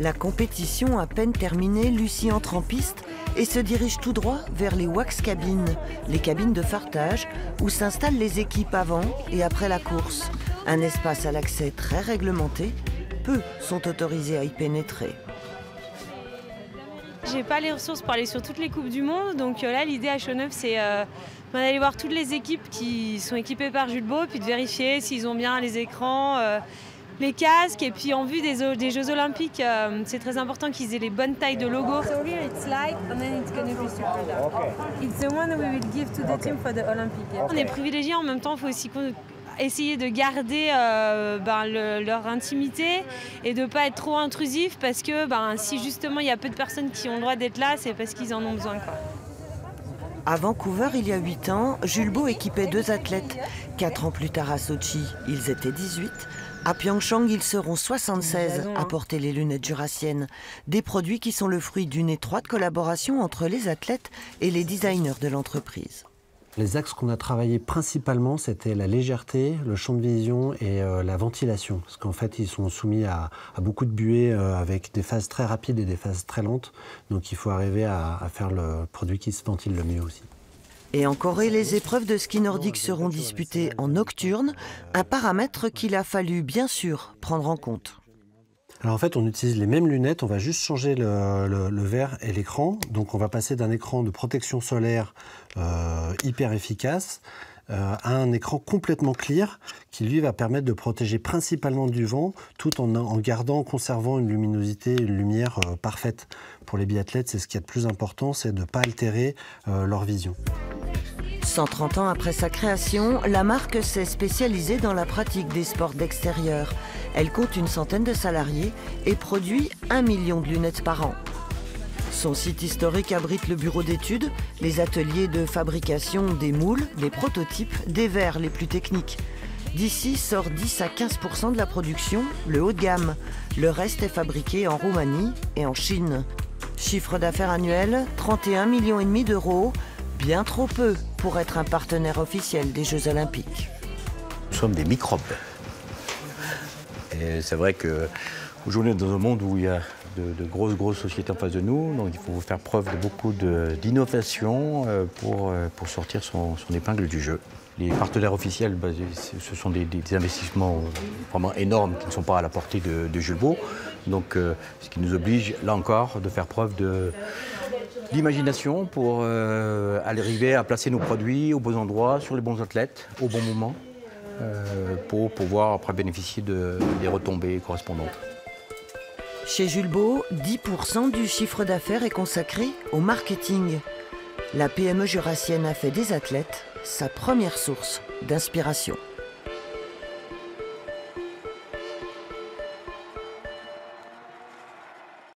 La compétition à peine terminée, Lucie entre en piste et se dirige tout droit vers les wax cabines, les cabines de fartage où s'installent les équipes avant et après la course. Un espace à l'accès très réglementé, peu sont autorisés à y pénétrer. J'ai pas les ressources pour aller sur toutes les coupes du monde, donc là l'idée à Chaux-Neuf c'est d'aller voir toutes les équipes qui sont équipées par Jules Beau, puis de vérifier s'ils ont bien les écrans, les casques, et puis en vue des Jeux Olympiques, c'est très important qu'ils aient les bonnes tailles de logo. So here it's light and then it's going to be super dark. It's the one we will give to the team for the Olympic. On est privilégiés, en même temps il faut aussi essayer de garder leur intimité et de ne pas être trop intrusif, parce que si justement il y a peu de personnes qui ont le droit d'être là, c'est parce qu'ils en ont besoin, quoi. À Vancouver, il y a 8 ans, Jules Beau équipait 2 athlètes. 4 ans plus tard à Sochi, ils étaient 18. À Pyeongchang, ils seront 76 à porter les lunettes jurassiennes. Des produits qui sont le fruit d'une étroite collaboration entre les athlètes et les designers de l'entreprise. Les axes qu'on a travaillé principalement, c'était la légèreté, le champ de vision et la ventilation. Parce qu'en fait, ils sont soumis à beaucoup de buées avec des phases très rapides et des phases très lentes. Donc il faut arriver à faire le produit qui se ventile le mieux aussi. Et en Corée, les épreuves de ski nordique seront disputées en nocturne, un paramètre qu'il a fallu bien sûr prendre en compte. Alors en fait, on utilise les mêmes lunettes, on va juste changer le verre et l'écran. Donc on va passer d'un écran de protection solaire hyper efficace à un écran complètement clear qui lui va permettre de protéger principalement du vent tout en conservant une luminosité, une lumière parfaite. Pour les biathlètes, c'est ce qu'il y a de plus important, c'est de ne pas altérer leur vision. 130 ans après sa création, la marque s'est spécialisée dans la pratique des sports d'extérieur. Elle compte une centaine de salariés et produit 1 million de lunettes par an. Son site historique abrite le bureau d'études, les ateliers de fabrication des moules, des prototypes, des verres les plus techniques. D'ici sort 10 à 15% de la production, le haut de gamme. Le reste est fabriqué en Roumanie et en Chine. Chiffre d'affaires annuel, 31,5 millions d'euros, bien trop peu pour être un partenaire officiel des Jeux Olympiques. Nous sommes des microbes. Et c'est vrai qu'aujourd'hui, on est dans un monde où il y a de grosses sociétés en face de nous, donc il faut faire preuve de beaucoup d'innovation pour sortir son épingle du jeu. Les partenaires officiels, ce sont des investissements vraiment énormes qui ne sont pas à la portée de Jules Beau. Donc, ce qui nous oblige, là encore, de faire preuve d'imagination pour arriver à placer nos produits aux bons endroits, sur les bons athlètes, au bon moment, pour pouvoir après bénéficier des retombées correspondantes. Chez Jules Beau, 10% du chiffre d'affaires est consacré au marketing. La PME jurassienne a fait des athlètes sa première source d'inspiration.